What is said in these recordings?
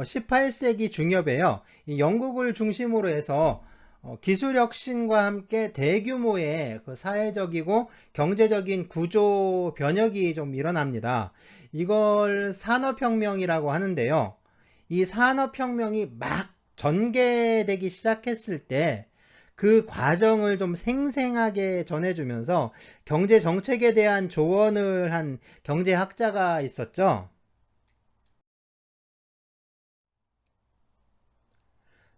18세기 중엽에요. 이 영국을 중심으로 해서 기술 혁신과 함께 대규모의 그 사회적이고 경제적인 구조 변혁이 좀 일어납니다. 이걸 산업혁명이라고 하는데요. 이 산업혁명이 막 전개되기 시작했을 때 그 과정을 좀 생생하게 전해주면서 경제 정책에 대한 조언을 한 경제학자가 있었죠.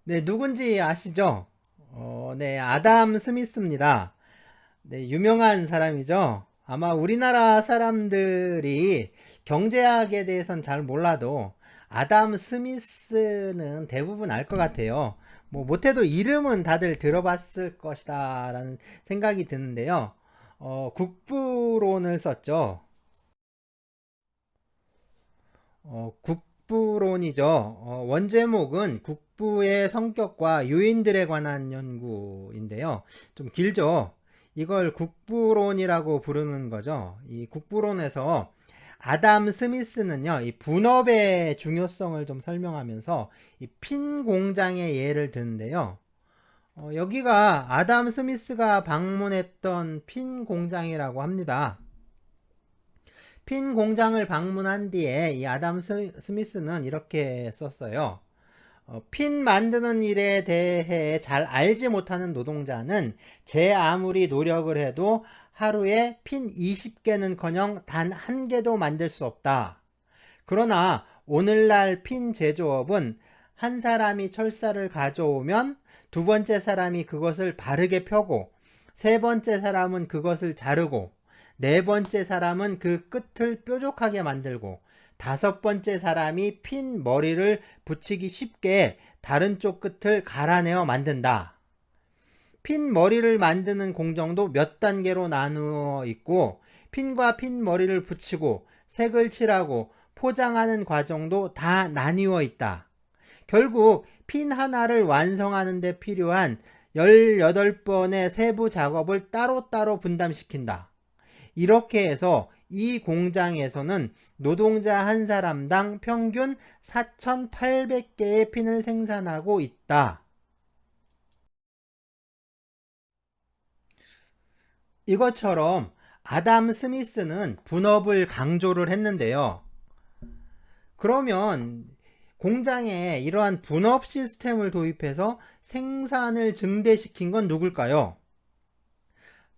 네, 누군지 아시죠? 네, 아담 스미스입니다. 네, 유명한 사람이죠. 아마 우리나라 사람들이 경제학에 대해서는 잘 몰라도 아담 스미스는 대부분 알 것 같아요. 뭐 못해도 이름은 다들 들어봤을 것이다 라는 생각이 드는데요. 국부론을 썼죠. 국부론이죠. 원제목은 국부의 성격과 요인들에 관한 연구인데요. 좀 길죠. 이걸 국부론이라고 부르는 거죠. 이 국부론에서 아담 스미스는요, 이 분업의 중요성을 좀 설명하면서 이 핀 공장의 예를 드는데요. 여기가 아담 스미스가 방문했던 핀 공장이라고 합니다. 핀 공장을 방문한 뒤에 이 아담 스미스는 이렇게 썼어요. 핀 만드는 일에 대해 잘 알지 못하는 노동자는 제 아무리 노력을 해도 하루에 핀 20개는커녕 단 한 개도 만들 수 없다. 그러나 오늘날 핀 제조업은 한 사람이 철사를 가져오면 두 번째 사람이 그것을 바르게 펴고 세 번째 사람은 그것을 자르고 네 번째 사람은 그 끝을 뾰족하게 만들고 다섯 번째 사람이 핀 머리를 붙이기 쉽게 다른 쪽 끝을 갈아내어 만든다. 핀 머리를 만드는 공정도 몇 단계로 나누어 있고 핀과 핀 머리를 붙이고 색을 칠하고 포장하는 과정도 다 나뉘어 있다. 결국 핀 하나를 완성하는 데 필요한 18번의 세부 작업을 따로따로 분담시킨다. 이렇게 해서 이 공장에서는 노동자 한 사람당 평균 4,800개의 핀을 생산하고 있다. 이것처럼 아담 스미스는 분업을 강조를 했는데요. 그러면 공장에 이러한 분업 시스템을 도입해서 생산을 증대시킨 건 누굴까요?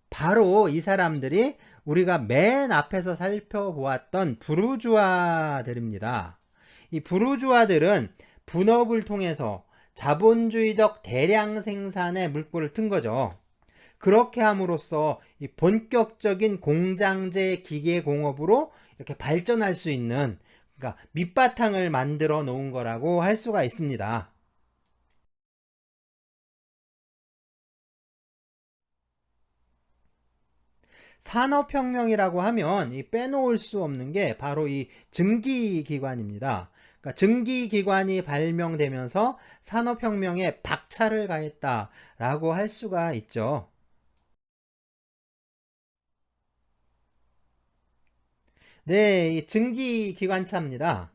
바로 이 사람들이 우리가 맨 앞에서 살펴보았던 부르주아들입니다. 이 부르주아들은 분업을 통해서 자본주의적 대량 생산에 물꼬를 튼 거죠. 그렇게 함으로써 이 본격적인 공장제 기계공업으로 이렇게 발전할 수 있는, 그러니까 밑바탕을 만들어 놓은 거라고 할 수가 있습니다. 산업혁명이라고 하면 이 빼놓을 수 없는 게 바로 이 증기기관입니다. 그러니까 증기기관이 발명되면서 산업혁명에 박차를 가했다라고 할 수가 있죠. 네, 이 증기기관차입니다.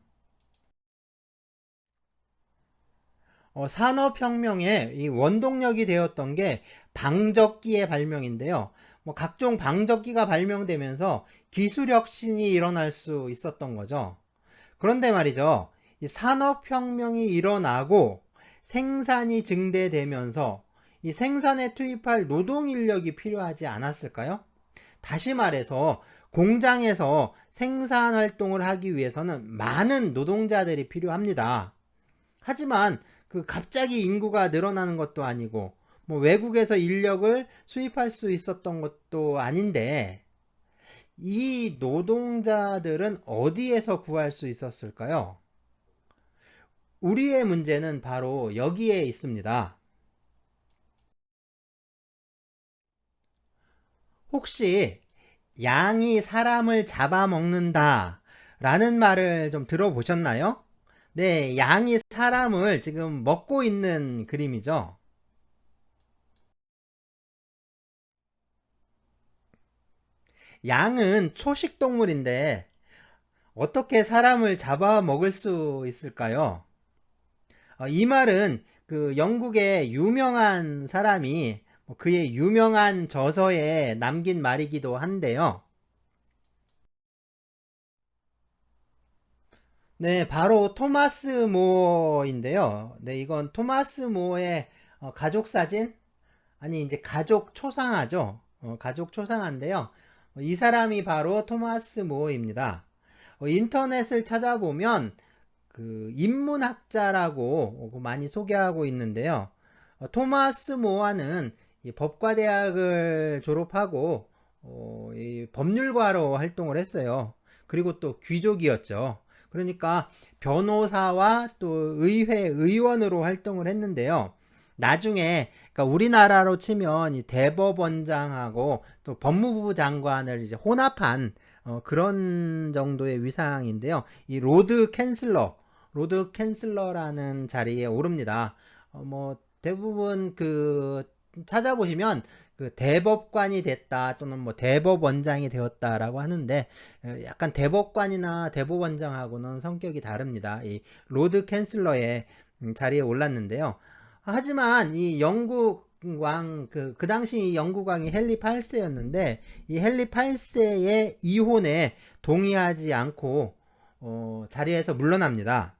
산업혁명의 이 원동력이 되었던 게 방적기의 발명인데요. 뭐 각종 방적기가 발명되면서 기술 혁신이 일어날 수 있었던 거죠. 그런데 말이죠. 이 산업혁명이 일어나고 생산이 증대되면서 이 생산에 투입할 노동 인력이 필요하지 않았을까요? 다시 말해서 공장에서 생산 활동을 하기 위해서는 많은 노동자들이 필요합니다. 하지만 그 갑자기 인구가 늘어나는 것도 아니고 뭐 외국에서 인력을 수입할 수 있었던 것도 아닌데 이 노동자들은 어디에서 구할 수 있었을까요? 우리의 문제는 바로 여기에 있습니다. 혹시 양이 사람을 잡아먹는다 라는 말을 좀 들어보셨나요? 네, 양이 사람을 지금 먹고 있는 그림이죠. 양은 초식 동물인데 어떻게 사람을 잡아먹을 수 있을까요? 이 말은 그 영국의 유명한 사람이 그의 유명한 저서에 남긴 말이기도 한데요. 네, 바로 토마스 모어인데요. 네, 이건 토마스 모어의 가족 사진? 아니, 이제 가족 초상화죠. 가족 초상화인데요. 이 사람이 바로 토마스 모어입니다. 인터넷을 찾아보면 그 인문학자라고 많이 소개하고 있는데요. 토마스 모어는 이 법과대학을 졸업하고 이 법률가로 활동을 했어요. 그리고 또 귀족이었죠. 그러니까 변호사와 또 의회 의원으로 활동을 했는데요. 나중에 그러니까 우리나라로 치면 이 대법원장하고 또 법무부 장관을 이제 혼합한 그런 정도의 위상인데요. 이 로드 캔슬러라는 자리에 오릅니다. 뭐 대부분 그 찾아보시면 그 대법관이 됐다 또는 뭐 대법원장이 되었다라고 하는데 약간 대법관이나 대법원장하고는 성격이 다릅니다. 이 로드 캔슬러의 자리에 올랐는데요. 하지만 이 영국 그 당시 영국 왕이 헨리 8세였는데 이 헨리 8세의 이혼에 동의하지 않고 자리에서 물러납니다.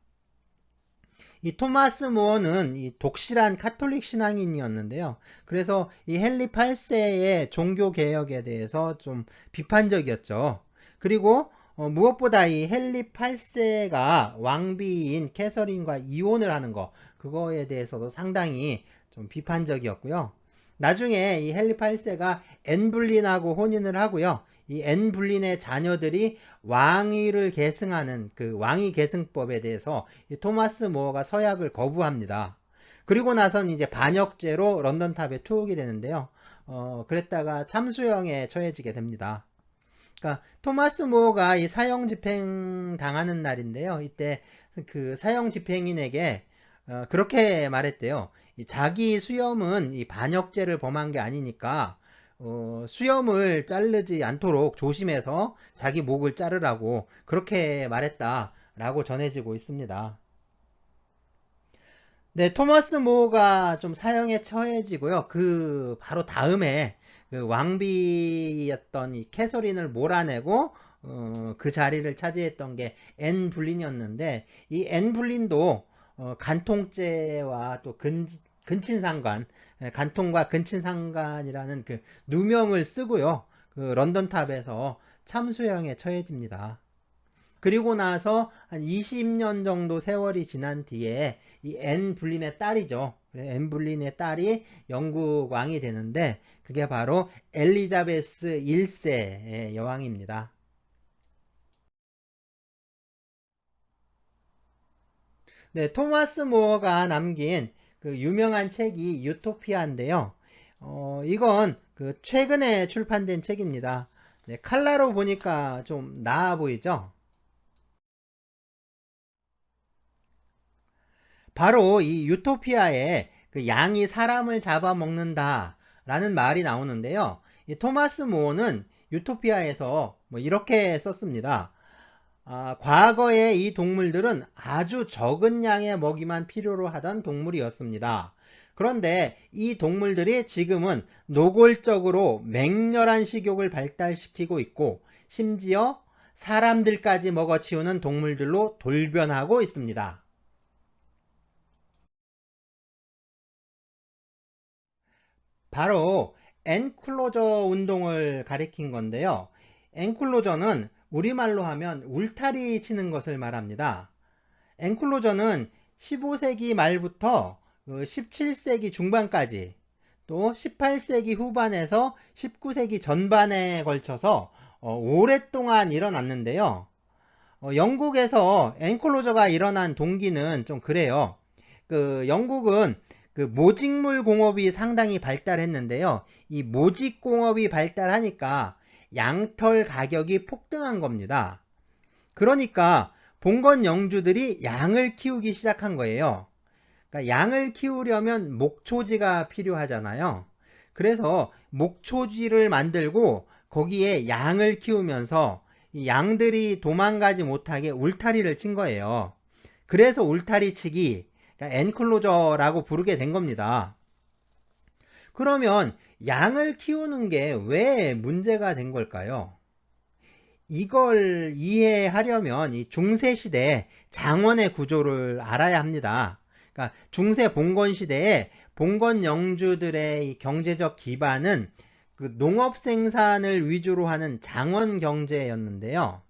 이 토마스 모어는 이 독실한 카톨릭 신앙인이었는데요. 그래서 이 헨리 8세의 종교 개혁에 대해서 좀 비판적이었죠. 그리고 무엇보다 이 헨리 8세가 왕비인 캐서린과 이혼을 하는 거 그거에 대해서도 상당히 좀 비판적이었고요. 나중에 이 헨리 8세가 앤 불린하고 혼인을 하고요. 이 앤 불린의 자녀들이 왕위를 계승하는 그 왕위 계승법에 대해서 이 토마스 모어가 서약을 거부합니다. 그리고 나선 이제 반역죄로 런던탑에 투옥이 되는데요. 그랬다가 참수형에 처해지게 됩니다. 그러니까 토마스 모어가 이 사형 집행 당하는 날인데요. 이때 그 사형 집행인에게 그렇게 말했대요. 자기 수염은 이 반역죄를 범한 게 아니니까 수염을 자르지 않도록 조심해서 자기 목을 자르라고 그렇게 말했다라고 전해지고 있습니다. 네, 토마스 모어가 좀 사형에 처해지고요. 그 바로 다음에 그 왕비였던 이 캐서린을 몰아내고 그 자리를 차지했던 게 앤 불린이었는데 이 앤 불린도 간통죄와 또 근친상간 간통과 근친상간이라는 그 누명을 쓰고요. 그 런던탑에서 참수형에 처해집니다. 그리고 나서 한 20년 정도 세월이 지난 뒤에 이 앤 불린의 딸이죠. 앤 불린의 딸이 영국 왕이 되는데 그게 바로 엘리자베스 1세 여왕입니다. 네, 토마스 모어가 남긴 그 유명한 책이 유토피아인데요. 이건 그 최근에 출판된 책입니다. 네, 칼라로 보니까 좀 나아 보이죠? 바로 이 유토피아에 그 양이 사람을 잡아먹는다 라는 말이 나오는데요. 이 토마스 모어는 유토피아에서 뭐 이렇게 썼습니다. 과거에 이 동물들은 아주 적은 양의 먹이만 필요로 하던 동물이었습니다. 그런데 이 동물들이 지금은 노골적으로 맹렬한 식욕을 발달시키고 있고 심지어 사람들까지 먹어치우는 동물들로 돌변하고 있습니다. 바로 엔클로저 운동을 가리킨 건데요. 엔클로저는 우리말로 하면 울타리 치는 것을 말합니다. 엔클로저는 15세기 말부터 17세기 중반까지 또 18세기 후반에서 19세기 전반에 걸쳐서 오랫동안 일어났는데요. 영국에서 엔클로저가 일어난 동기는 좀 그래요. 그 영국은 그 모직물 공업이 상당히 발달했는데요. 이 모직 공업이 발달하니까 양털 가격이 폭등한 겁니다. 그러니까 봉건 영주들이 양을 키우기 시작한 거예요. 그러니까 양을 키우려면 목초지가 필요하잖아요. 그래서 목초지를 만들고 거기에 양을 키우면서 이 양들이 도망가지 못하게 울타리를 친 거예요. 그래서 울타리 치기, 그러니까 엔클로저라고 부르게 된 겁니다. 그러면 양을 키우는 게 왜 문제가 된 걸까요? 이걸 이해하려면 이 중세시대 장원의 구조를 알아야 합니다. 그러니까 중세 봉건 시대에 봉건 영주들의 이 경제적 기반은 그 농업 생산을 위주로 하는 장원 경제였는데요.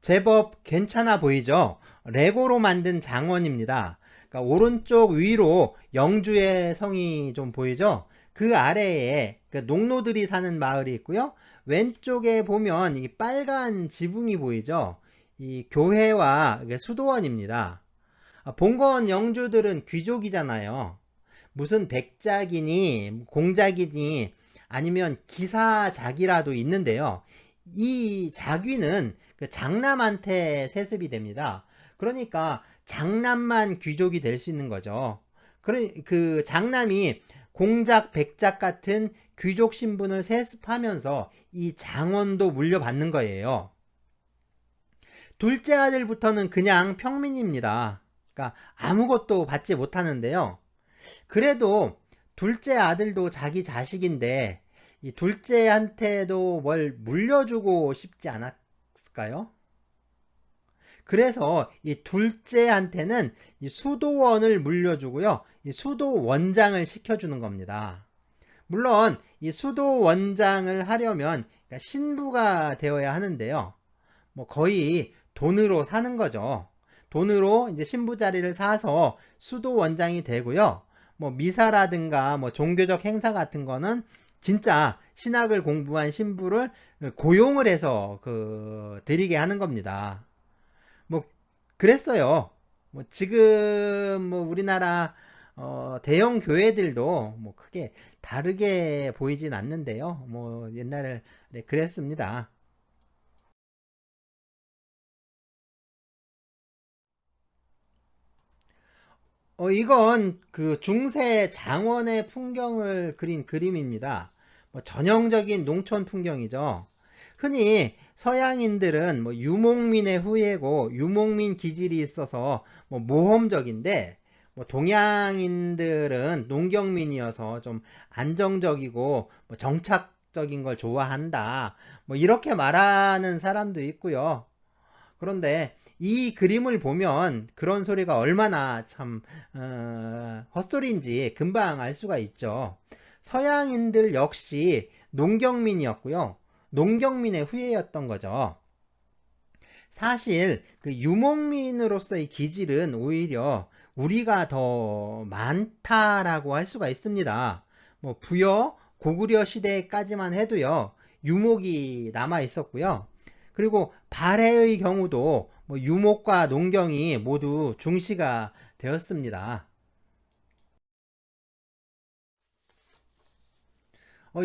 제법 괜찮아 보이죠? 레고로 만든 장원입니다. 그러니까 오른쪽 위로 영주의 성이 좀 보이죠? 그 아래에 그 농노들이 사는 마을이 있고요. 왼쪽에 보면 이 빨간 지붕이 보이죠? 이 교회와 수도원입니다. 봉건 영주들은 귀족이잖아요. 무슨 백작이니 공작이니 아니면 기사작이라도 있는데요. 이 작위는 그 장남한테 세습이 됩니다. 그러니까 장남만 귀족이 될 수 있는 거죠. 그 장남이 공작, 백작 같은 귀족 신분을 세습하면서 이 장원도 물려받는 거예요. 둘째 아들부터는 그냥 평민입니다. 그러니까 아무것도 받지 못하는데요. 그래도 둘째 아들도 자기 자식인데 이 둘째한테도 뭘 물려주고 싶지 않았을까요? 그래서 이 둘째한테는 이 수도원을 물려주고요. 이 수도원장을 시켜주는 겁니다. 물론 이 수도원장을 하려면 신부가 되어야 하는데요. 뭐 거의 돈으로 사는 거죠. 돈으로 이제 신부 자리를 사서 수도원장이 되고요. 뭐 미사라든가 뭐 종교적 행사 같은 거는 진짜 신학을 공부한 신부를 고용을 해서 드리게 하는 겁니다. 뭐 그랬어요. 뭐 지금 뭐 우리나라 대형 교회들도 뭐 크게 다르게 보이진 않는데요. 뭐 옛날에 그랬습니다. 이건 그 중세 장원의 풍경을 그린 그림입니다. 뭐 전형적인 농촌 풍경이죠. 흔히 서양인들은 뭐 유목민의 후예고 유목민 기질이 있어서 뭐 모험적인데 뭐 동양인들은 농경민이어서 좀 안정적이고 뭐 정착적인 걸 좋아한다. 뭐 이렇게 말하는 사람도 있고요. 그런데 이 그림을 보면 그런 소리가 얼마나 참 헛소리인지 금방 알 수가 있죠. 서양인들 역시 농경민이었고요. 농경민의 후예였던 거죠. 사실 그 유목민으로서의 기질은 오히려 우리가 더 많다라고 할 수가 있습니다. 뭐 부여 고구려 시대까지만 해도요. 유목이 남아 있었고요. 그리고 발해의 경우도 뭐 유목과 농경이 모두 중시가 되었습니다.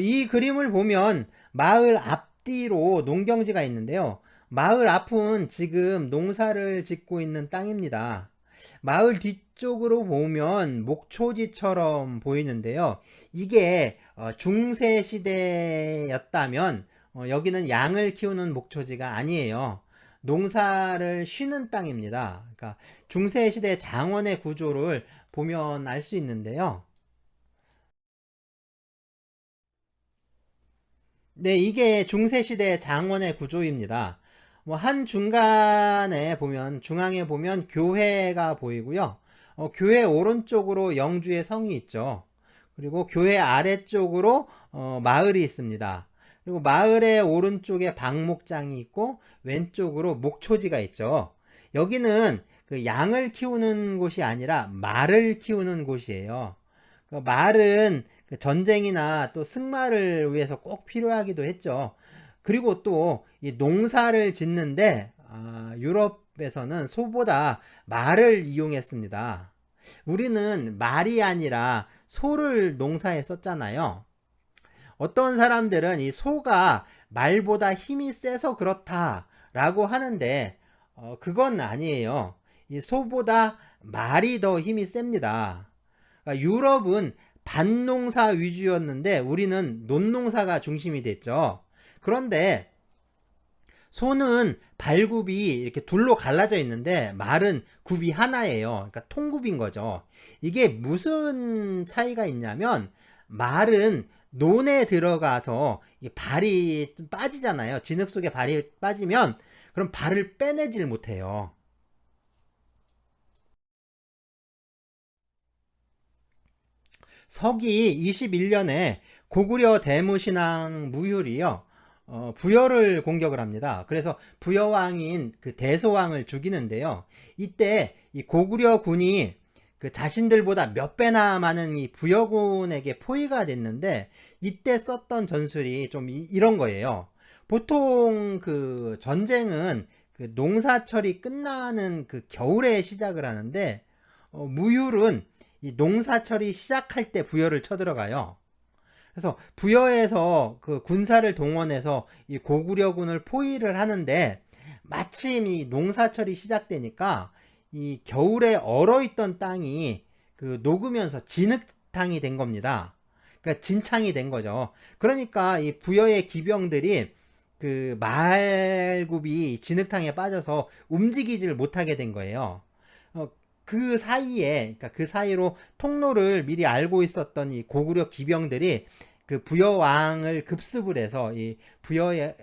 이 그림을 보면 마을 앞뒤로 농경지가 있는데요. 마을 앞은 지금 농사를 짓고 있는 땅입니다. 마을 뒤쪽으로 보면 목초지처럼 보이는데요. 이게 중세 시대였다면 여기는 양을 키우는 목초지가 아니에요. 농사를 쉬는 땅입니다. 그러니까 중세 시대 장원의 구조를 보면 알 수 있는데요. 네, 이게 중세시대 장원의 구조입니다. 뭐, 한 중간에 보면, 중앙에 보면 교회가 보이고요. 교회 오른쪽으로 영주의 성이 있죠. 그리고 교회 아래쪽으로 마을이 있습니다. 그리고 마을의 오른쪽에 방목장이 있고, 왼쪽으로 목초지가 있죠. 여기는 그 양을 키우는 곳이 아니라 말을 키우는 곳이에요. 그 말은 그 전쟁이나 또 승마를 위해서 꼭 필요하기도 했죠. 그리고 또 이 농사를 짓는데 유럽에서는 소보다 말을 이용했습니다. 우리는 말이 아니라 소를 농사에 썼잖아요. 어떤 사람들은 이 소가 말보다 힘이 세서 그렇다라고 하는데 그건 아니에요. 이 소보다 말이 더 힘이 셉니다. 그러니까 유럽은 밭농사 위주였는데 우리는 논농사가 중심이 됐죠. 그런데 소는 발굽이 이렇게 둘로 갈라져 있는데 말은 굽이 하나예요. 그러니까 통굽인 거죠. 이게 무슨 차이가 있냐면 말은 논에 들어가서 발이 빠지잖아요. 진흙 속에 발이 빠지면 그럼 발을 빼내질 못해요. 서기 21년에 고구려 대무신왕 무율이요. 부여를 공격을 합니다. 그래서 부여왕인 그 대소왕을 죽이는데요. 이때 이 고구려 군이 그 자신들보다 몇 배나 많은 이 부여군에게 포위가 됐는데 이때 썼던 전술이 좀 이런 거예요. 보통 그 전쟁은 그 농사철이 끝나는 그 겨울에 시작을 하는데 무율은 이 농사철이 시작할 때 부여를 쳐들어가요. 그래서 부여에서 그 군사를 동원해서 이 고구려군을 포위를 하는데 마침 이 농사철이 시작되니까 이 겨울에 얼어있던 땅이 그 녹으면서 진흙탕이 된 겁니다. 그러니까 진창이 된 거죠. 그러니까 이 부여의 기병들이 그 말굽이 진흙탕에 빠져서 움직이질 못하게 된 거예요. 그 사이에, 그러니까 그 사이로 통로를 미리 알고 있었던 이 고구려 기병들이 그 부여왕을 급습을 해서 이 부여의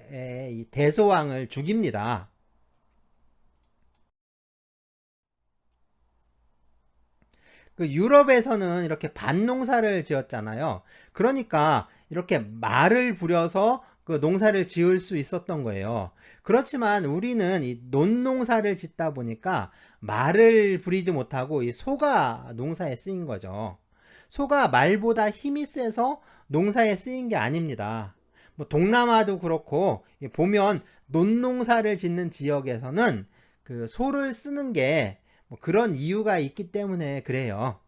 이 대소왕을 죽입니다. 그 유럽에서는 이렇게 밭농사를 지었잖아요. 그러니까 이렇게 말을 부려서 그 농사를 지을 수 있었던 거예요. 그렇지만 우리는 이 논농사를 짓다 보니까 말을 부리지 못하고 이 소가 농사에 쓰인 거죠. 소가 말보다 힘이 세서 농사에 쓰인 게 아닙니다. 뭐 동남아도 그렇고 보면 논농사를 짓는 지역에서는 그 소를 쓰는 게 뭐 그런 이유가 있기 때문에 그래요.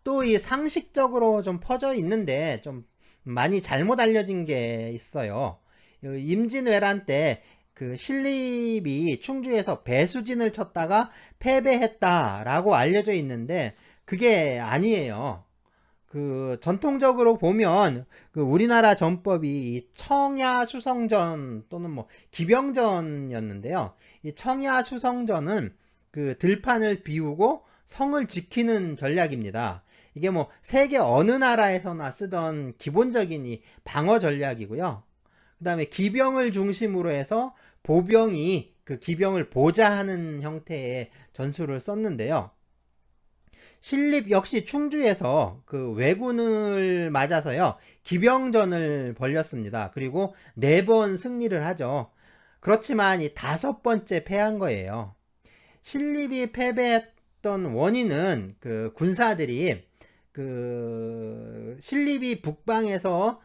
또 이 상식적으로 좀 퍼져 있는데 좀 많이 잘못 알려진 게 있어요. 임진왜란 때 그 신립이 충주에서 배수진을 쳤다가 패배했다라고 알려져 있는데 그게 아니에요. 그 전통적으로 보면 그 우리나라 전법이 청야 수성전 또는 뭐 기병전이었는데요. 이 청야 수성전은 그 들판을 비우고 성을 지키는 전략입니다. 이게 뭐 세계 어느 나라에서나 쓰던 기본적인 이 방어 전략이고요. 그다음에 기병을 중심으로 해서 보병이 그 기병을 보좌하는 형태의 전술을 썼는데요. 신립 역시 충주에서 그 왜군을 맞아서요 기병전을 벌였습니다. 그리고 4번 승리를 하죠. 그렇지만 이 5번째 패한 거예요. 신립이 패배했던 원인은 그 군사들이 그 신립이 북방에서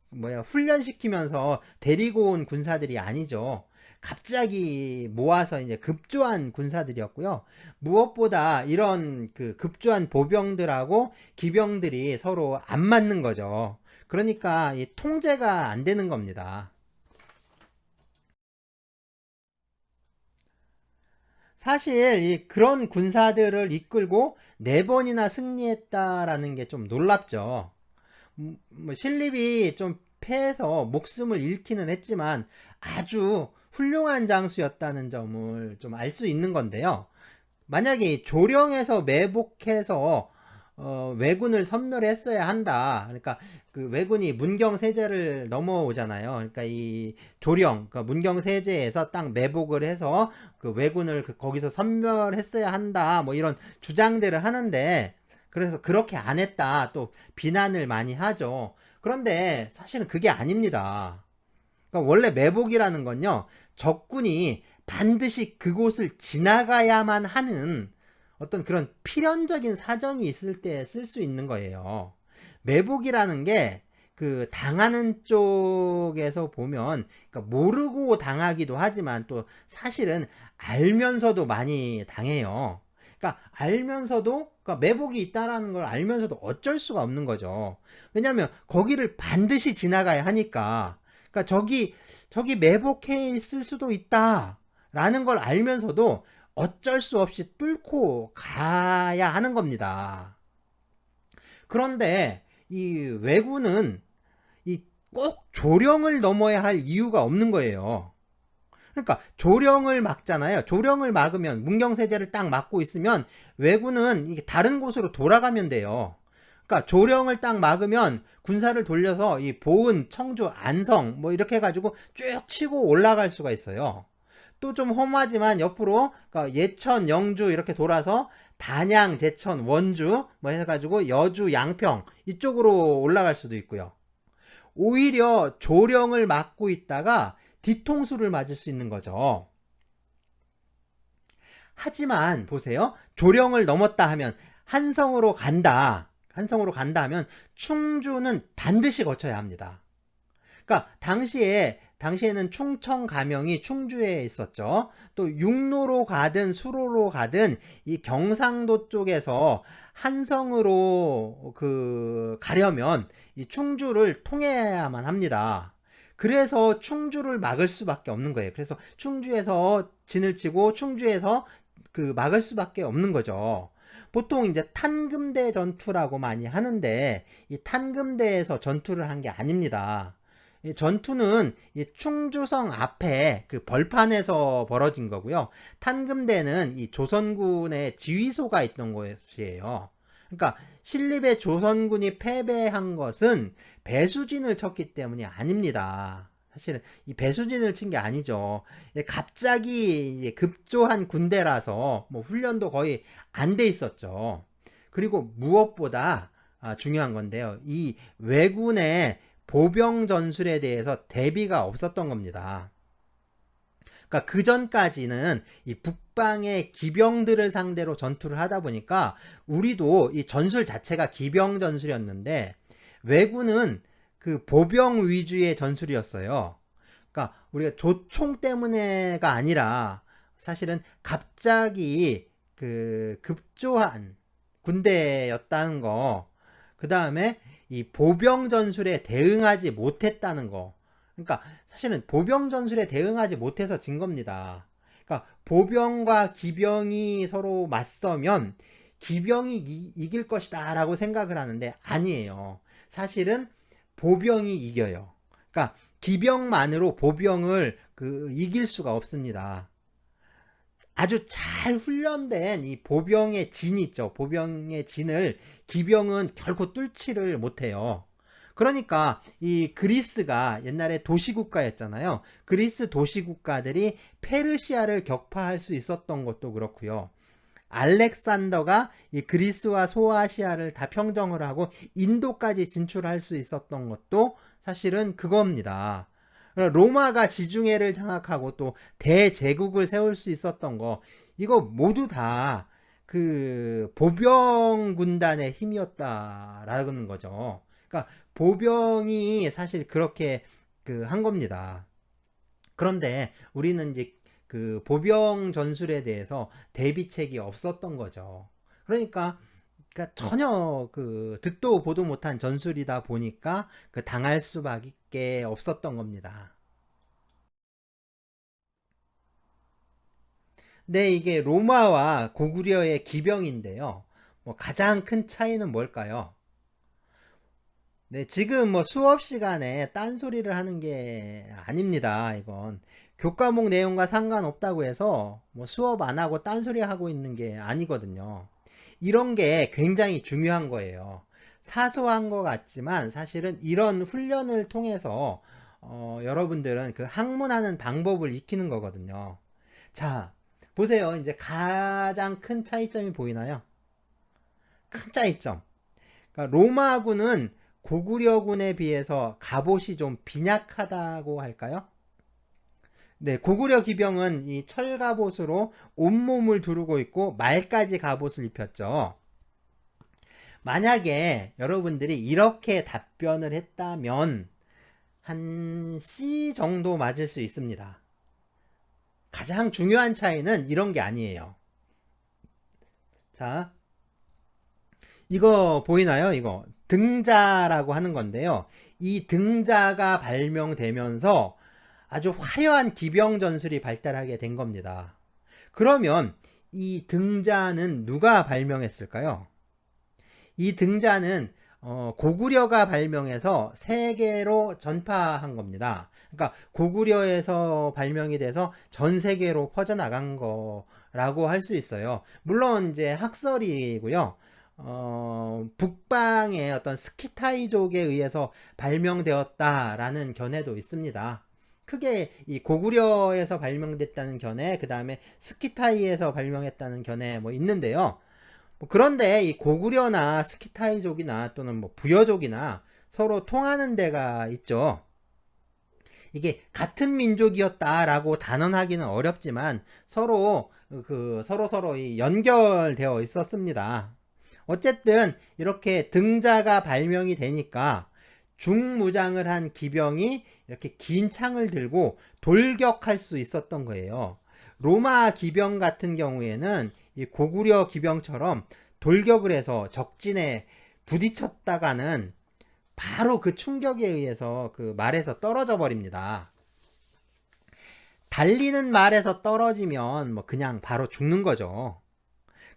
뭐야 훈련시키면서 데리고 온 군사들이 아니죠. 갑자기 모아서 이제 급조한 군사들이었고요. 무엇보다 이런 그 급조한 보병들하고 기병들이 서로 안 맞는 거죠. 그러니까 이 통제가 안 되는 겁니다. 사실 이 그런 군사들을 이끌고 4번이나 승리했다라는 게 좀 놀랍죠. 뭐 신립이 좀 패해서 목숨을 잃기는 했지만 아주 훌륭한 장수였다는 점을 좀 알 수 있는 건데요. 만약에 조령에서 매복해서 왜군을 섬멸했어야 한다. 그러니까 그 왜군이 문경세제를 넘어오잖아요. 그러니까 이 조령, 그러니까 문경세제에서 딱 매복을 해서 그 왜군을 거기서 섬멸했어야 한다. 뭐 이런 주장들을 하는데 그래서 그렇게 안 했다. 또 비난을 많이 하죠. 그런데 사실은 그게 아닙니다. 그러니까 원래 매복이라는 건요. 적군이 반드시 그곳을 지나가야만 하는 어떤 그런 필연적인 사정이 있을 때 쓸 수 있는 거예요. 매복이라는 게 그 당하는 쪽에서 보면 그러니까 모르고 당하기도 하지만 또 사실은 알면서도 많이 당해요. 그러니까 알면서도 그러니까 매복이 있다라는 걸 알면서도 어쩔 수가 없는 거죠. 왜냐하면 거기를 반드시 지나가야 하니까. 그러니까 저기 매복해 있을 수도 있다라는 걸 알면서도 어쩔 수 없이 뚫고 가야 하는 겁니다. 그런데 이 왜군은 이 꼭 조령을 넘어야 할 이유가 없는 거예요. 그러니까 조령을 막잖아요. 조령을 막으면 문경세제를 딱 막고 있으면 왜군은 이게 다른 곳으로 돌아가면 돼요. 그러니까 조령을 딱 막으면 군사를 돌려서 이 보은, 청주, 안성 뭐 이렇게 해가지고 쭉 치고 올라갈 수가 있어요. 또 좀 험하지만 옆으로 그러니까 예천, 영주 이렇게 돌아서 단양, 제천, 원주 뭐 해가지고 여주, 양평 이쪽으로 올라갈 수도 있고요. 오히려 조령을 막고 있다가 뒤통수를 맞을 수 있는 거죠. 하지만 보세요. 조령을 넘었다 하면 한성으로 간다. 한성으로 간다 하면 충주는 반드시 거쳐야 합니다. 그러니까 당시에는 충청 가명이 충주에 있었죠. 또 육로로 가든 수로로 가든 이 경상도 쪽에서 한성으로 가려면 이 충주를 통해야만 합니다. 그래서 충주를 막을 수밖에 없는 거예요. 그래서 충주에서 진을 치고 충주에서 막을 수밖에 없는 거죠. 보통 이제 탄금대 전투라고 많이 하는데 이 탄금대에서 전투를 한 게 아닙니다. 이 전투는 이 충주성 앞에 그 벌판에서 벌어진 거고요. 탄금대는 이 조선군의 지휘소가 있던 곳이에요. 그러니까 신립의 조선군이 패배한 것은 배수진을 쳤기 때문이 아닙니다. 사실은 이 배수진을 친 게 아니죠. 갑자기 급조한 군대라서 뭐 훈련도 거의 안 돼 있었죠. 그리고 무엇보다 중요한 건데요. 이 왜군의 보병 전술에 대해서 대비가 없었던 겁니다. 그러니까 그 전까지는 이 북방의 기병들을 상대로 전투를 하다 보니까 우리도 이 전술 자체가 기병 전술이었는데 왜군은 그 보병 위주의 전술이었어요. 그러니까 우리가 조총 때문에가 아니라 사실은 갑자기 급조한 군대였다는 거, 그 다음에 이 보병 전술에 대응하지 못했다는 거. 그러니까 사실은 보병 전술에 대응하지 못해서 진 겁니다. 그러니까 보병과 기병이 서로 맞서면 기병이 이길 것이다 라고 생각을 하는데 아니에요. 사실은 보병이 이겨요. 그러니까 기병만으로 보병을 이길 수가 없습니다. 아주 잘 훈련된 이 보병의 진 있죠. 보병의 진을 기병은 결코 뚫지를 못해요. 그러니까 이 그리스가 옛날에 도시국가였잖아요. 그리스 도시국가들이 페르시아를 격파할 수 있었던 것도 그렇고요. 알렉산더가 이 그리스와 소아시아를 다 평정을 하고 인도까지 진출할 수 있었던 것도 사실은 그겁니다. 로마가 지중해를 장악하고 또 대제국을 세울 수 있었던 거, 이거 모두 다 보병 군단의 힘이었다라는 거죠. 그러니까 보병이 사실 그렇게 한 겁니다. 그런데 우리는 이제 보병 전술에 대해서 대비책이 없었던 거죠. 그러니까 전혀 듣도 보도 못한 전술이다 보니까 당할 수밖에 없었던 겁니다. 네, 이게 로마와 고구려의 기병인데요. 뭐 가장 큰 차이는 뭘까요? 네, 지금 뭐 수업 시간에 딴소리를 하는 게 아닙니다. 이건 교과목 내용과 상관없다고 해서 뭐 수업 안 하고 딴소리 하고 있는 게 아니거든요. 이런 게 굉장히 중요한 거예요. 사소한 것 같지만 사실은 이런 훈련을 통해서 여러분들은 학문하는 방법을 익히는 거거든요. 자, 보세요. 이제 가장 큰 차이점이 보이나요? 큰 차이점. 그러니까 로마군은 고구려군에 비해서 갑옷이 좀 빈약하다고 할까요? 네, 고구려 기병은 이 철갑옷으로 온몸을 두르고 있고 말까지 갑옷을 입혔죠. 만약에 여러분들이 이렇게 답변을 했다면 한 C 정도 맞을 수 있습니다. 가장 중요한 차이는 이런 게 아니에요. 자, 이거 보이나요? 이거 등자라고 하는 건데요. 이 등자가 발명되면서 아주 화려한 기병 전술이 발달하게 된 겁니다. 그러면 이 등자는 누가 발명했을까요? 이 등자는 고구려가 발명해서 세계로 전파한 겁니다. 그러니까 고구려에서 발명이 돼서 전 세계로 퍼져나간 거라고 할 수 있어요. 물론 이제 학설이고요. 북방의 어떤 스키타이족에 의해서 발명되었다라는 견해도 있습니다. 크게 이 고구려에서 발명됐다는 견해, 그 다음에 스키타이에서 발명했다는 견해 뭐 있는데요. 그런데 이 고구려나 스키타이족이나 또는 뭐 부여족이나 서로 통하는 데가 있죠. 이게 같은 민족이었다라고 단언하기는 어렵지만 서로 이 연결되어 있었습니다. 어쨌든 이렇게 등자가 발명이 되니까 중무장을 한 기병이 이렇게 긴 창을 들고 돌격할 수 있었던 거예요. 로마 기병 같은 경우에는 이 고구려 기병처럼 돌격을 해서 적진에 부딪혔다가는 바로 그 충격에 의해서 그 말에서 떨어져 버립니다. 달리는 말에서 떨어지면 뭐 그냥 바로 죽는 거죠.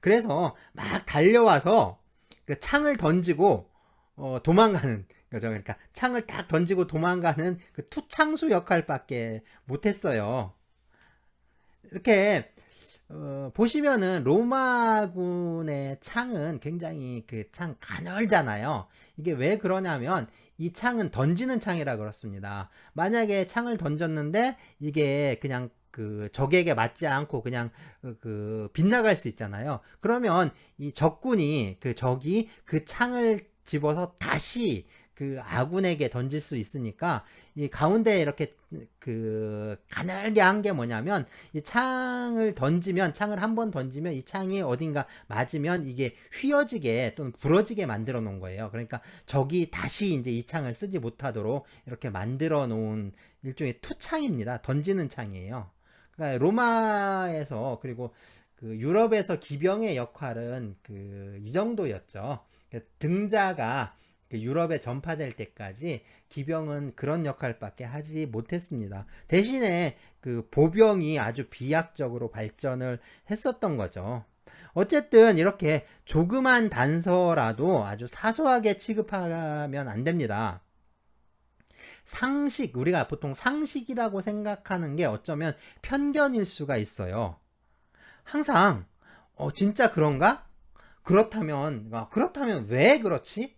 그래서 막 달려와서 그 창을 던지고 도망가는 거죠. 그러니까 창을 딱 던지고 도망가는 그 투창수 역할밖에 못했어요. 이렇게 보시면은 로마군의 창은 굉장히 그 창 가늘잖아요. 이게 왜 그러냐면 이 창은 던지는 창이라 그렇습니다. 만약에 창을 던졌는데 이게 그냥 그 적에게 맞지 않고 그냥 그 빗나갈 수 있잖아요. 그러면 이 적군이 그 적이 그 창을 집어서 다시 그 아군에게 던질 수 있으니까 이 가운데 이렇게 그 가늘게 한 게 뭐냐면 이 창을 한 번 던지면 이 창이 어딘가 맞으면 이게 휘어지게 또는 부러지게 만들어 놓은 거예요. 그러니까 적이 다시 이제 이 창을 쓰지 못하도록 이렇게 만들어 놓은 일종의 투창입니다. 던지는 창이에요. 그러니까 로마에서 그리고 그 유럽에서 기병의 역할은 그 이 정도였죠. 등자가 그 유럽에 전파될 때까지 기병은 그런 역할밖에 하지 못했습니다. 대신에 그 보병이 아주 비약적으로 발전을 했었던 거죠. 어쨌든 이렇게 조그만 단서라도 아주 사소하게 취급하면 안 됩니다. 상식, 우리가 보통 상식이라고 생각하는 게 어쩌면 편견일 수가 있어요. 항상 진짜 그런가? 그렇다면 왜 그렇지?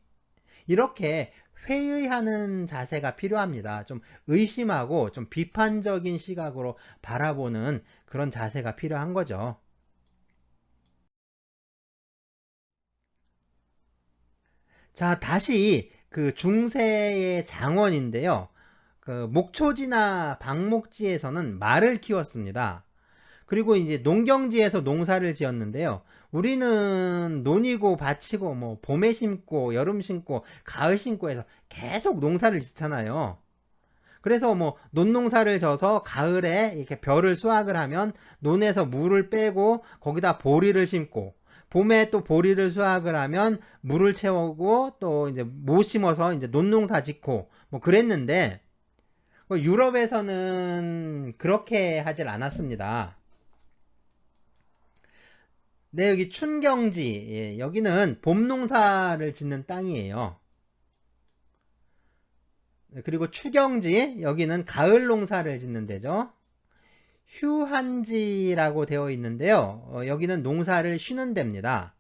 이렇게 회의하는 자세가 필요합니다. 좀 의심하고 좀 비판적인 시각으로 바라보는 그런 자세가 필요한 거죠. 자, 다시 그 중세의 장원인데요. 그 목초지나 방목지에서는 말을 키웠습니다. 그리고 이제 농경지에서 농사를 지었는데요. 우리는 논이고 밭이고 뭐 봄에 심고 여름 심고 가을 심고 해서 계속 농사를 짓잖아요. 그래서 뭐 논농사를 져서 가을에 이렇게 벼를 수확을 하면 논에서 물을 빼고 거기다 보리를 심고 봄에 또 보리를 수확을 하면 물을 채우고 또 이제 못 심어서 이제 논농사 짓고 뭐 그랬는데 유럽에서는 그렇게 하질 않았습니다. 네, 여기 춘경지. 예, 여기는 봄 농사를 짓는 땅이에요. 네, 그리고 추경지. 여기는 가을 농사를 짓는 데죠. 휴한지라고 되어 있는데요. 여기는 농사를 쉬는 데입니다.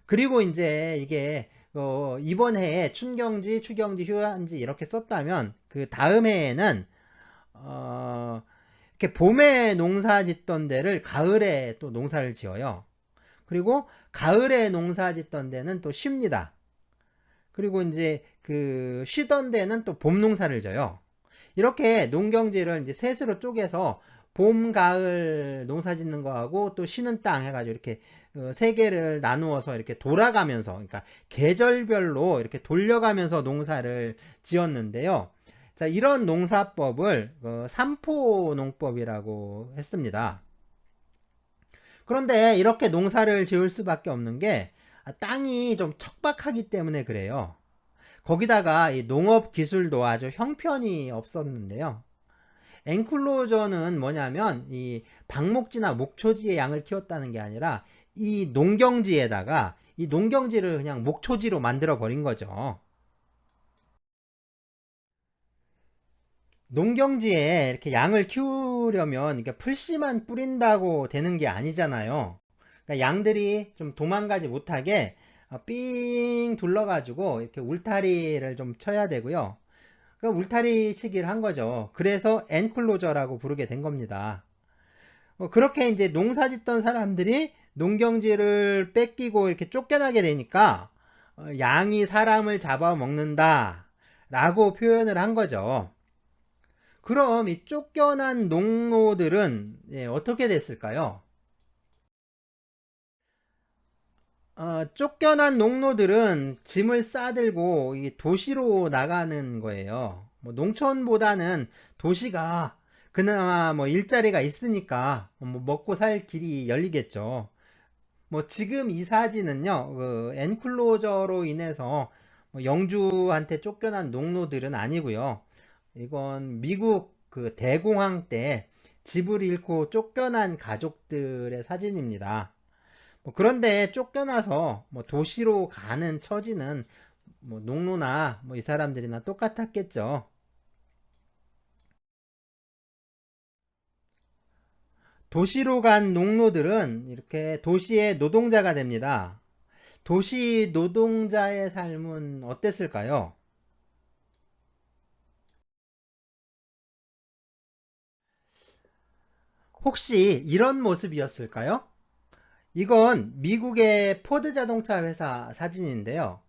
그리고 이제 이게 이번 해에 춘경지, 추경지, 휴한지 이렇게 썼다면 그 다음 해에는 이렇게 봄에 농사 짓던 데를 가을에 또 농사를 지어요. 그리고 가을에 농사 짓던 데는 또 쉽니다. 그리고 이제 그 쉬던 데는 또 봄 농사를 져요. 이렇게 농경지를 이제 셋으로 쪼개서 봄, 가을 농사 짓는 거하고 또 쉬는 땅 해가지고 이렇게 세 개를 나누어서 이렇게 돌아가면서, 그러니까 계절별로 이렇게 돌려가면서 농사를 지었는데요. 자, 이런 농사법을 삼포 농법이라고 했습니다. 그런데 이렇게 농사를 지을 수밖에 없는 게 땅이 좀 척박하기 때문에 그래요. 거기다가 이 농업 기술도 아주 형편이 없었는데요. 엔클로저는 뭐냐면 이 방목지나 목초지의 양을 키웠다는 게 아니라 이 농경지에다가 이 농경지를 그냥 목초지로 만들어 버린 거죠. 농경지에 이렇게 양을 키우려면 이렇게 풀씨만 뿌린다고 되는 게 아니잖아요. 그러니까 양들이 좀 도망가지 못하게 삥 둘러가지고 이렇게 울타리를 좀 쳐야 되고요. 그 울타리 치기를 한 거죠. 그래서 엔클로저라고 부르게 된 겁니다. 그렇게 이제 농사 짓던 사람들이 농경지를 뺏기고 이렇게 쫓겨나게 되니까 양이 사람을 잡아먹는다 라고 표현을 한 거죠. 그럼 이 쫓겨난 농노들은 어떻게 됐을까요? 쫓겨난 농노들은 짐을 싸들고 이 도시로 나가는 거예요. 뭐 농촌보다는 도시가 그나마 뭐 일자리가 있으니까 뭐 먹고 살 길이 열리겠죠. 뭐 지금 이 사진은요, 그 엔클로저로 인해서 뭐 영주한테 쫓겨난 농노들은 아니고요. 이건 미국 그 대공황 때 집을 잃고 쫓겨난 가족들의 사진입니다. 뭐 그런데 쫓겨나서 뭐 도시로 가는 처지는 뭐 농노나 뭐 이 사람들이나 똑같았겠죠. 도시로 간 농노들은 이렇게 도시의 노동자가 됩니다. 도시 노동자의 삶은 어땠을까요? 혹시 이런 모습이었을까요? 이건 미국의 포드 자동차 회사 사진인데요.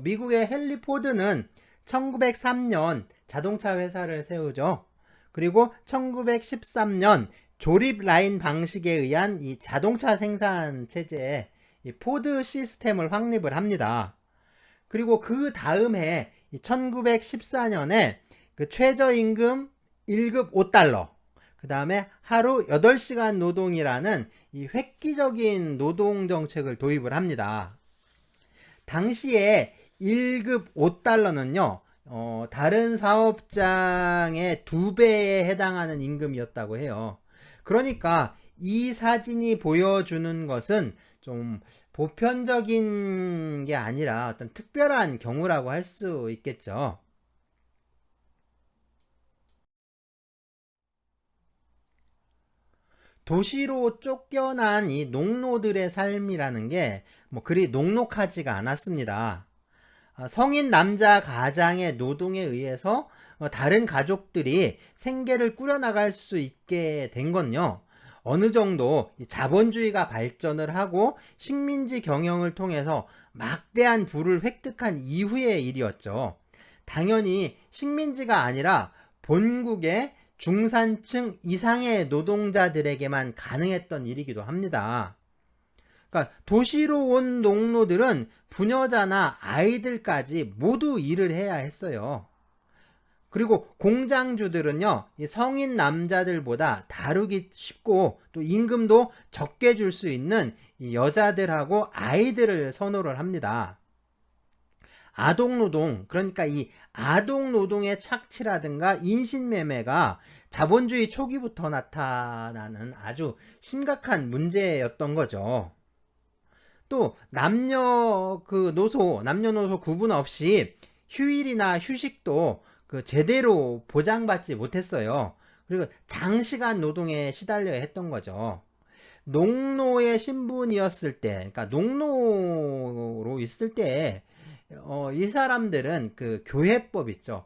미국의 헨리 포드는 1903년 자동차 회사를 세우죠. 그리고 1913년 조립 라인 방식에 의한 이 자동차 생산 체제에 이 포드 시스템을 확립을 합니다. 그리고 그 다음 해 1914년에 그 최저임금 1급 5달러, 그 다음에 하루 8시간 노동이라는 이 획기적인 노동 정책을 도입을 합니다. 당시에 1급 5달러는요, 다른 사업장의 2배에 해당하는 임금이었다고 해요. 그러니까 이 사진이 보여주는 것은 좀 보편적인 게 아니라 어떤 특별한 경우라고 할 수 있겠죠. 도시로 쫓겨난 이 농노들의 삶이라는 게 뭐 그리 녹록하지가 않았습니다. 성인 남자 가장의 노동에 의해서 다른 가족들이 생계를 꾸려나갈 수 있게 된 건요. 어느 정도 자본주의가 발전을 하고 식민지 경영을 통해서 막대한 부를 획득한 이후의 일이었죠. 당연히 식민지가 아니라 본국의 중산층 이상의 노동자들에게만 가능했던 일이기도 합니다. 그러니까 도시로 온 농노들은 부녀자나 아이들까지 모두 일을 해야 했어요. 그리고 공장주들은요, 성인 남자들보다 다루기 쉽고 또 임금도 적게 줄 수 있는 여자들하고 아이들을 선호를 합니다. 아동노동, 그러니까 이 아동노동의 착취라든가 인신매매가 자본주의 초기부터 나타나는 아주 심각한 문제였던 거죠. 또 남녀노소 구분 없이 휴일이나 휴식도 그 제대로 보장받지 못했어요. 그리고 장시간 노동에 시달려야 했던 거죠. 농노의 신분이었을 때, 그러니까 농노로 있을 때, 이 사람들은 그 교회법 있죠.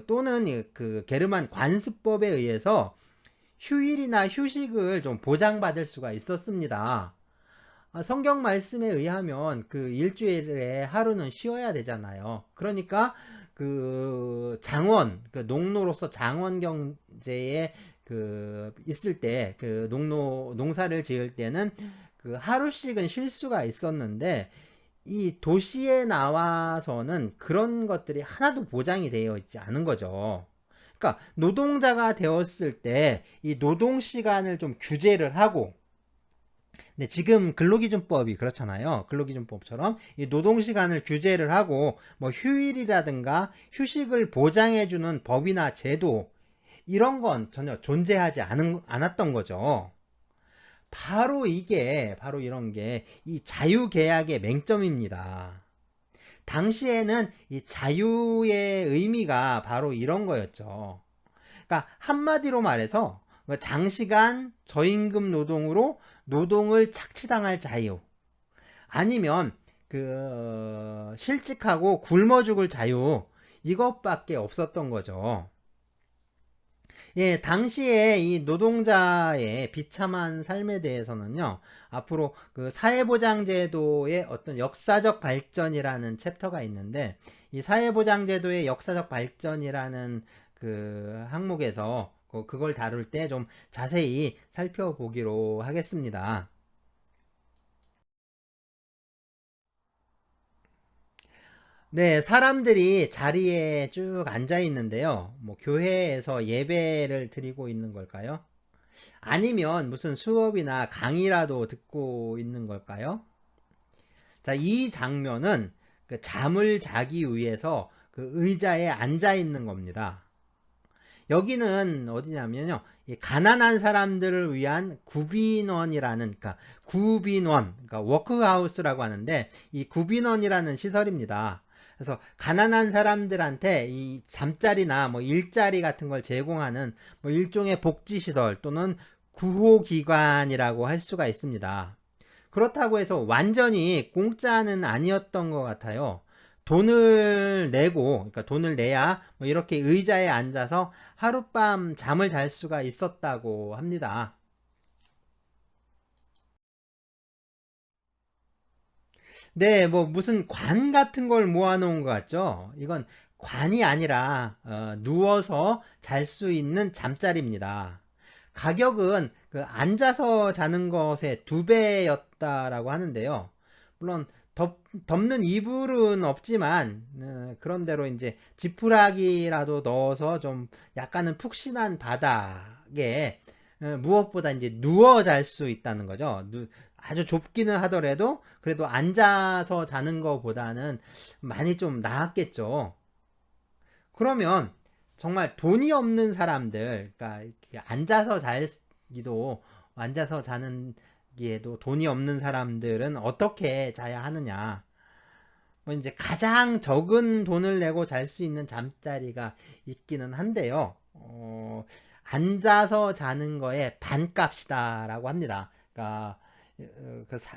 또는 그 게르만 관습법에 의해서 휴일이나 휴식을 좀 보장받을 수가 있었습니다. 성경 말씀에 의하면 그 일주일에 하루는 쉬어야 되잖아요. 그러니까 그 장원, 그 농노로서 장원 경제에 그 있을 때, 그 농사를 지을 때는 그 하루씩은 쉴 수가 있었는데, 이 도시에 나와서는 그런 것들이 하나도 보장이 되어 있지 않은 거죠. 그러니까 노동자가 되었을 때 이 노동 시간을 좀 규제를 하고, 네, 지금 근로기준법이 그렇잖아요. 근로기준법처럼 이 노동시간을 규제를 하고 뭐 휴일이라든가 휴식을 보장해주는 법이나 제도 이런 건 전혀 존재하지 않았던 거죠. 바로 이런 게 이 자유계약의 맹점입니다. 당시에는 이 자유의 의미가 바로 이런 거였죠. 그러니까 한마디로 말해서 장시간 저임금 노동으로 노동을 착취당할 자유, 아니면 실직하고 굶어 죽을 자유, 이것밖에 없었던 거죠. 예, 당시에 이 노동자의 비참한 삶에 대해서는요, 앞으로 그 사회보장제도의 어떤 역사적 발전이라는 챕터가 있는데, 이 사회보장제도의 역사적 발전이라는 그 항목에서 그걸 다룰 때 좀 자세히 살펴보기로 하겠습니다. 네, 사람들이 자리에 쭉 앉아 있는데요. 뭐 교회에서 예배를 드리고 있는 걸까요? 아니면 무슨 수업이나 강의라도 듣고 있는 걸까요? 자, 이 장면은 그 잠을 자기 위해서 그 의자에 앉아 있는 겁니다. 여기는 어디냐면요. 이 가난한 사람들을 위한 구빈원이라는, 그러니까 구빈원, 그러니까 워크하우스라고 하는데, 이 구빈원이라는 시설입니다. 그래서 가난한 사람들한테 이 잠자리나 뭐 일자리 같은 걸 제공하는 뭐 일종의 복지시설 또는 구호기관이라고 할 수가 있습니다. 그렇다고 해서 완전히 공짜는 아니었던 것 같아요. 돈을 내고, 그러니까 돈을 내야 뭐 이렇게 의자에 앉아서 하룻밤 잠을 잘 수가 있었다고 합니다. 네, 뭐 무슨 관 같은 걸 모아놓은 것 같죠? 이건 관이 아니라 누워서 잘 수 있는 잠자리입니다. 가격은 그 앉아서 자는 것의 2배였다라고 하는데요. 물론 덮는 이불은 없지만 그런대로 이제 지푸라기라도 넣어서 좀 약간은 푹신한 바닥에 무엇보다 이제 누워 잘 수 있다는 거죠. 아주 좁기는 하더라도 그래도 앉아서 자는 것보다는 많이 좀 나았겠죠. 그러면 정말 돈이 없는 사람들, 그러니까 이렇게 앉아서 자기도 앉아서 자는 기에도 돈이 없는 사람들은 어떻게 자야 하느냐? 뭐 이제 가장 적은 돈을 내고 잘 수 있는 잠자리가 있기는 한데요. 앉아서 자는 거에 반값이다라고 합니다. 그러니까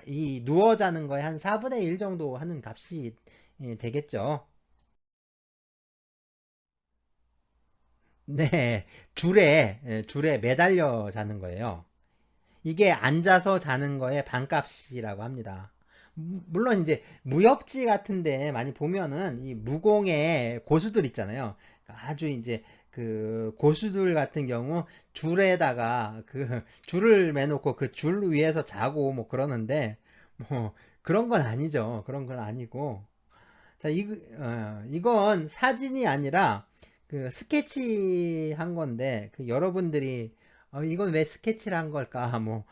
이 누워 자는 거에 한 4분의 1 정도 하는 값이 되겠죠. 네, 줄에 매달려 자는 거예요. 이게 앉아서 자는 거에 반값이라고 합니다. 물론 이제 무협지 같은데 많이 보면은 이 무공의 고수들 있잖아요. 아주 이제 그 고수들 같은 경우 줄에다가 그 줄을 매놓고 그 줄 위에서 자고 뭐 그러는데 뭐 그런 건 아니죠. 그런 건 아니고. 자, 이건 사진이 아니라 그 스케치 한 건데 그 여러분들이 이건 왜 스케치를 한 걸까 뭐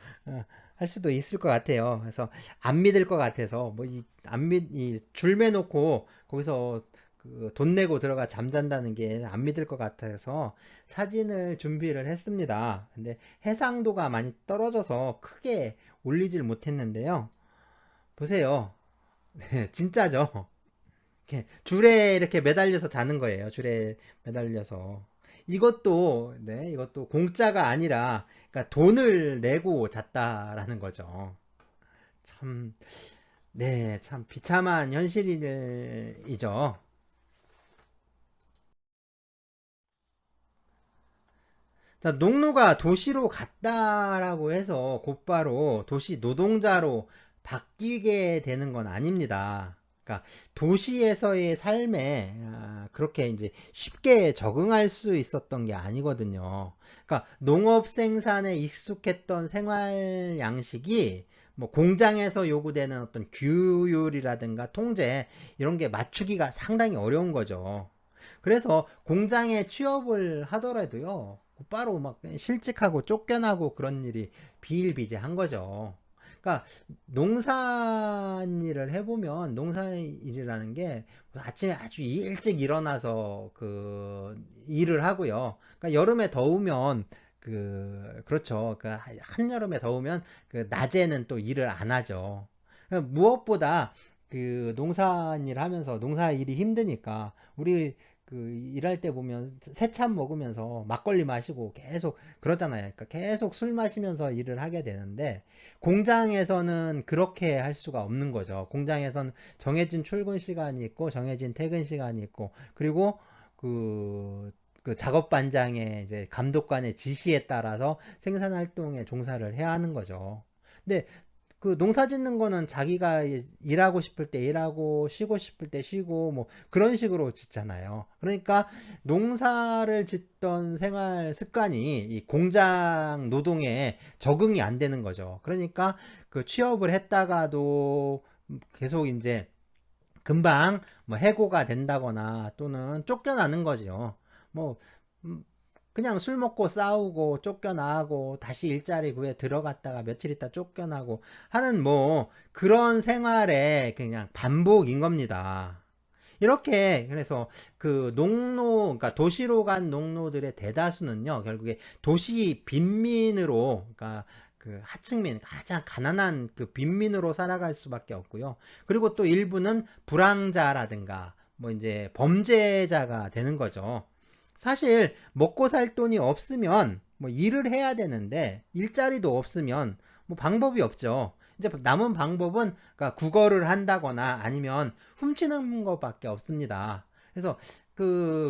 할 수도 있을 것 같아요. 그래서 안 믿을 것 같아서 뭐 이줄 매놓고 거기서 그돈 내고 들어가 잠잔다는 게 안 믿을 것 같아서 사진을 준비를 했습니다. 근데 해상도가 많이 떨어져서 크게 올리질 못했는데요. 보세요. 진짜죠? 줄에 이렇게 매달려서 자는 거예요. 줄에 매달려서. 이것도 공짜가 아니라, 그러니까 돈을 내고 잤다라는 거죠. 참, 네, 참 비참한 현실이죠. 자, 농노가 도시로 갔다라고 해서 곧바로 도시 노동자로 바뀌게 되는 건 아닙니다. 그러니까 도시에서의 삶에 그렇게 이제 쉽게 적응할 수 있었던 게 아니거든요. 그러니까 농업 생산에 익숙했던 생활 양식이 뭐 공장에서 요구되는 어떤 규율이라든가 통제 이런 게 맞추기가 상당히 어려운 거죠. 그래서 공장에 취업을 하더라도요, 곧바로 막 실직하고 쫓겨나고 그런 일이 비일비재한 거죠. 그러니까 농사일을 해보면 농사일이라는 게 아침에 아주 일찍 일어나서 그 일을 하고요. 그러니까 여름에 더우면 그렇죠. 한여름에 더우면 낮에는 또 일을 안 하죠. 무엇보다 농사일 하면서 농사 일이 힘드니까 우리 일할 때 보면 새참 먹으면서 막걸리 마시고 계속 그러잖아요. 그러니까 계속 술 마시면서 일을 하게 되는데 공장에서는 그렇게 할 수가 없는 거죠. 공장에서는 정해진 출근 시간이 있고 정해진 퇴근 시간이 있고 그리고 작업 반장의 이제 감독관의 지시에 따라서 생산 활동에 종사를 해야 하는 거죠. 근데 농사 짓는 거는 자기가 일하고 싶을 때 일하고 쉬고 싶을 때 쉬고 뭐 그런 식으로 짓잖아요. 그러니까 농사를 짓던 생활 습관이 이 공장 노동에 적응이 안 되는 거죠. 그러니까 취업을 했다가도 계속 이제 금방 뭐 해고가 된다거나 또는 쫓겨나는 거죠. 뭐 그냥 술 먹고 싸우고 쫓겨나고 다시 일자리 구에 들어갔다가 며칠 있다 쫓겨나고 하는 뭐 그런 생활의 그냥 반복인 겁니다. 이렇게 그래서 그러니까 도시로 간 농노들의 대다수는요, 결국에 도시 빈민으로, 그러니까 하층민, 가장 가난한 빈민으로 살아갈 수밖에 없고요. 그리고 또 일부는 불황자라든가 뭐 이제 범죄자가 되는 거죠. 사실 먹고 살 돈이 없으면 뭐 일을 해야 되는데 일자리도 없으면 뭐 방법이 없죠. 이제 남은 방법은 그러니까 국어를 한다거나 아니면 훔치는 것밖에 없습니다. 그래서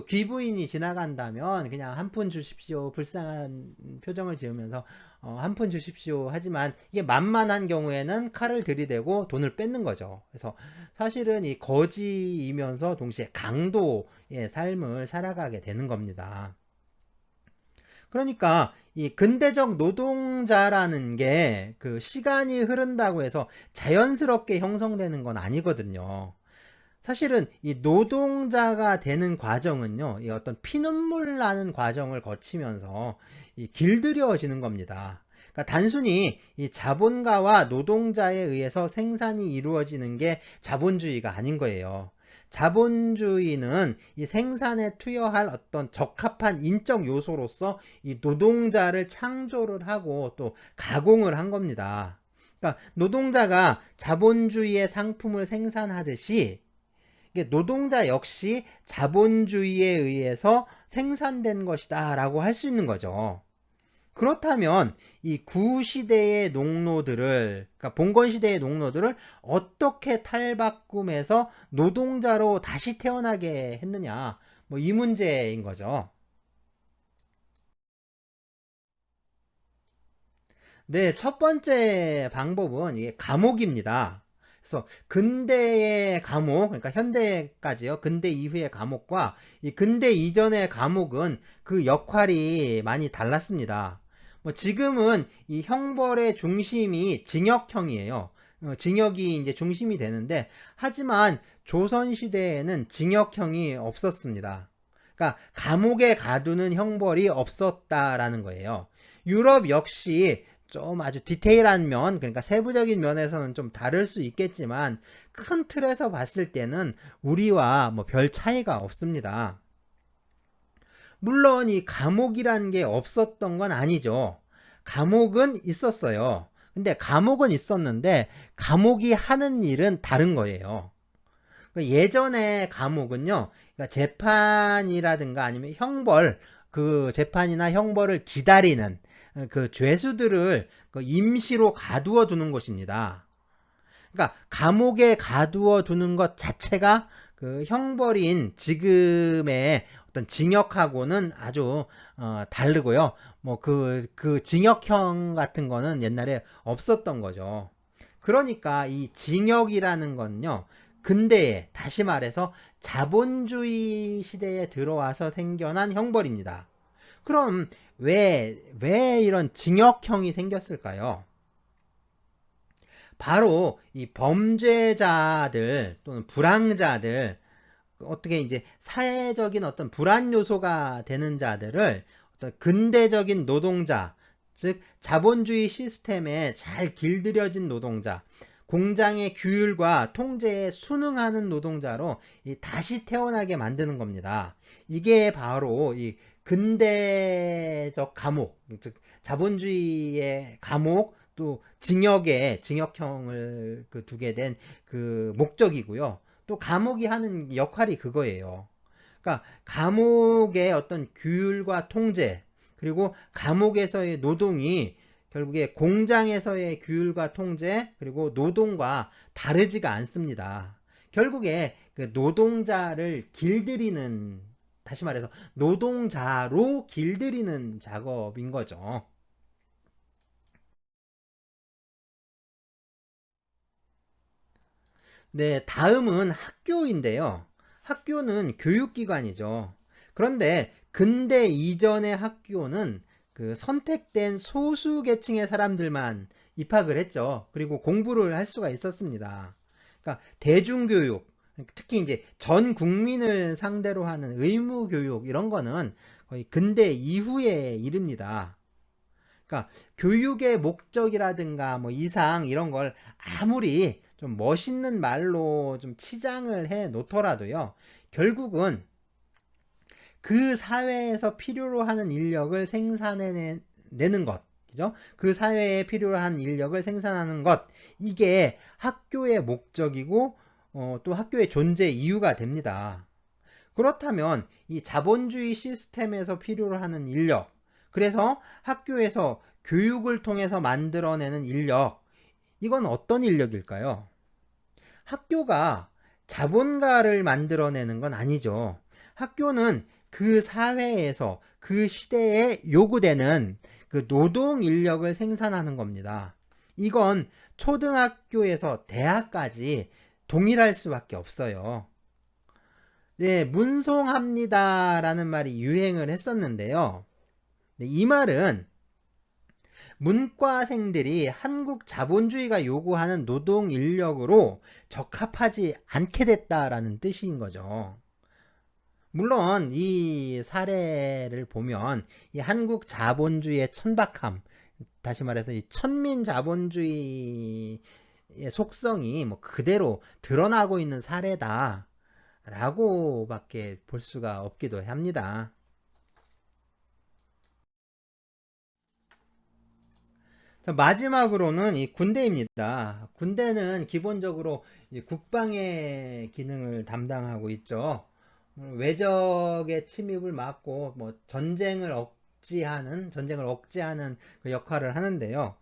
귀부인이 지나간다면 그냥 한 푼 주십시오 불쌍한 표정을 지으면서 한 푼 주십시오 하지만 이게 만만한 경우에는 칼을 들이대고 돈을 뺏는 거죠. 그래서 사실은 이 거지이면서 동시에 강도의 삶을 살아가게 되는 겁니다. 그러니까 이 근대적 노동자라는 게 시간이 흐른다고 해서 자연스럽게 형성되는 건 아니거든요. 사실은 이 노동자가 되는 과정은요, 이 어떤 피눈물 나는 과정을 거치면서 길들여지는 겁니다. 그러니까 단순히 이 자본가와 노동자에 의해서 생산이 이루어지는 게 자본주의가 아닌 거예요. 자본주의는 이 생산에 투여할 어떤 적합한 인적 요소로서 이 노동자를 창조를 하고 또 가공을 한 겁니다. 그러니까 노동자가 자본주의의 상품을 생산하듯이 노동자 역시 자본주의에 의해서 생산된 것이다 라고 할 수 있는 거죠. 그렇다면 이 구시대의 농노들을, 그러니까 봉건시대의 농노들을 어떻게 탈바꿈해서 노동자로 다시 태어나게 했느냐, 뭐 이 문제인 거죠. 네, 첫 번째 방법은 이게 감옥입니다. 그래서 근대의 감옥, 그러니까 현대까지요. 근대 이후의 감옥과 이 근대 이전의 감옥은 그 역할이 많이 달랐습니다. 뭐 지금은 이 형벌의 중심이 징역형이에요. 징역이 이제 중심이 되는데 하지만 조선 시대에는 징역형이 없었습니다. 그러니까 감옥에 가두는 형벌이 없었다라는 거예요. 유럽 역시 좀 아주 디테일한 면, 그러니까 세부적인 면에서는 좀 다를 수 있겠지만 큰 틀에서 봤을 때는 우리와 뭐 별 차이가 없습니다. 물론 이 감옥이란 게 없었던 건 아니죠. 감옥은 있었어요. 근데 감옥은 있었는데 감옥이 하는 일은 다른 거예요. 예전에 감옥은요, 그러니까 재판이라든가 아니면 형벌, 재판이나 형벌을 기다리는 죄수들을 임시로 가두어 두는 곳입니다. 그러니까 감옥에 가두어 두는 것 자체가 형벌인 지금의 어떤 징역하고는 아주 다르고요. 뭐 징역형 같은 거는 옛날에 없었던 거죠. 그러니까 이 징역이라는 건요, 근대에 다시 말해서 자본주의 시대에 들어와서 생겨난 형벌입니다. 그럼 왜 이런 징역형이 생겼을까요? 바로 이 범죄자들 또는 불황자들, 어떻게 이제 사회적인 어떤 불안 요소가 되는 자들을 어떤 근대적인 노동자, 즉 자본주의 시스템에 잘 길들여진 노동자, 공장의 규율과 통제에 순응하는 노동자로 다시 태어나게 만드는 겁니다. 이게 바로 이 근대적 감옥, 즉 자본주의의 감옥, 또 징역형을 두게 된 그 목적이고요. 또 감옥이 하는 역할이 그거예요. 그러니까 감옥의 어떤 규율과 통제, 그리고 감옥에서의 노동이 결국에 공장에서의 규율과 통제, 그리고 노동과 다르지가 않습니다. 결국에 그 노동자를 길들이는, 다시 말해서 노동자로 길들이는 작업인 거죠. 네, 다음은 학교인데요. 학교는 교육기관이죠. 그런데 근대 이전의 학교는 그 선택된 소수 계층의 사람들만 입학을 했죠. 그리고 공부를 할 수가 있었습니다. 그러니까 대중교육, 특히 이제 전 국민을 상대로 하는 의무교육 이런 거는 거의 근대 이후의 일입니다. 그러니까 교육의 목적이라든가 뭐 이상 이런 걸 아무리 좀 멋있는 말로 좀 치장을 해 놓더라도요. 결국은 그 사회에서 필요로 하는 인력을 생산해내는 것. 그죠? 그 사회에 필요로 한 인력을 생산하는 것. 이게 학교의 목적이고 또 학교의 존재 이유가 됩니다. 그렇다면 이 자본주의 시스템에서 필요로 하는 인력, 그래서 학교에서 교육을 통해서 만들어내는 인력, 이건 어떤 인력일까요? 학교가 자본가를 만들어내는 건 아니죠. 학교는 그 사회에서 그 시대에 요구되는 그 노동 인력을 생산하는 겁니다. 이건 초등학교에서 대학까지 동일할 수밖에 없어요. 네, 문송합니다라는 말이 유행을 했었는데요. 네, 이 말은 문과생들이 한국 자본주의가 요구하는 노동 인력으로 적합하지 않게 됐다라는 뜻인 거죠. 물론 이 사례를 보면 이 한국 자본주의의 천박함, 다시 말해서 이 천민 자본주의의 속성이 뭐 그대로 드러나고 있는 사례다. 라고밖에 볼 수가 없기도 합니다. 자, 마지막으로는 이 군대입니다. 군대는 기본적으로 국방의 기능을 담당하고 있죠. 외적의 침입을 막고 뭐 전쟁을 억제하는 그 역할을 하는데요.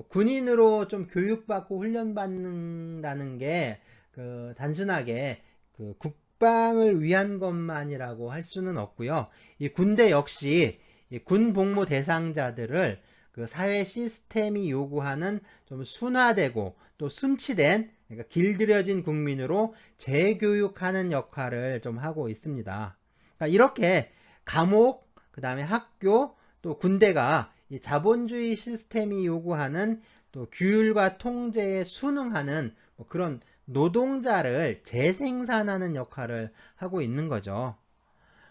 군인으로 좀 교육받고 훈련받는다는 게 그 단순하게 그 국방을 위한 것만이라고 할 수는 없고요. 이 군대 역시 이군 복무 대상자들을 그 사회 시스템이 요구하는 좀 순화되고 또 순치된, 그러니까 길들여진 국민으로 재교육하는 역할을 좀 하고 있습니다. 그러니까 이렇게 감옥, 그 다음에 학교, 또 군대가 이 자본주의 시스템이 요구하는 또 규율과 통제에 순응하는 뭐 그런 노동자를 재생산하는 역할을 하고 있는 거죠.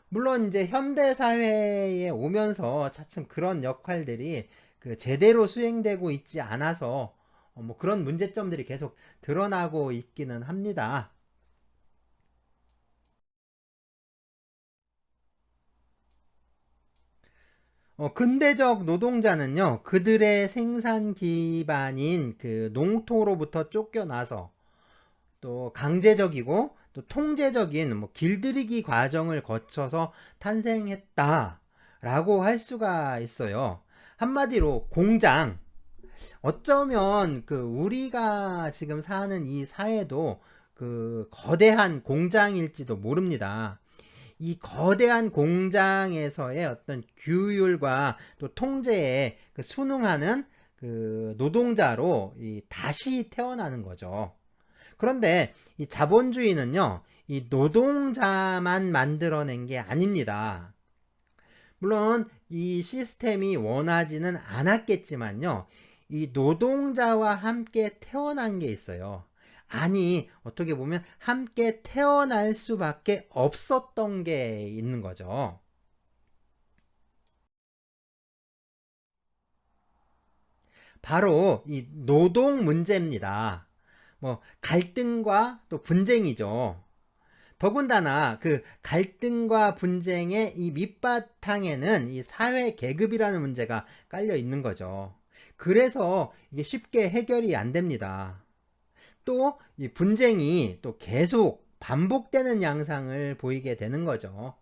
물론 이제 현대 사회에 오면서 차츰 그런 역할들이 그 제대로 수행되고 있지 않아서 뭐 그런 문제점들이 계속 드러나고 있기는 합니다. 근대적 노동자는요, 그들의 생산 기반인 그 농토로부터 쫓겨나서 또 강제적이고 또 통제적인 뭐 길들이기 과정을 거쳐서 탄생했다라고 할 수가 있어요. 한마디로 공장, 어쩌면 그 우리가 지금 사는 이 사회도 그 거대한 공장일지도 모릅니다. 이 거대한 공장에서의 어떤 규율과 또 통제에 그 순응하는 그 노동자로 다시 태어나는 거죠. 그런데 이 자본주의는요, 이 노동자만 만들어낸 게 아닙니다. 물론 이 시스템이 원하지는 않았겠지만요, 이 노동자와 함께 태어난 게 있어요. 아니, 어떻게 보면 함께 태어날 수밖에 없었던 게 있는 거죠. 바로 이 노동 문제입니다. 뭐 갈등과 또 분쟁이죠. 더군다나 그 갈등과 분쟁의 이 밑바탕에는 이 사회 계급이라는 문제가 깔려 있는 거죠. 그래서 이게 쉽게 해결이 안 됩니다. 또 이 분쟁이 또 계속 반복되는 양상을 보이게 되는 거죠.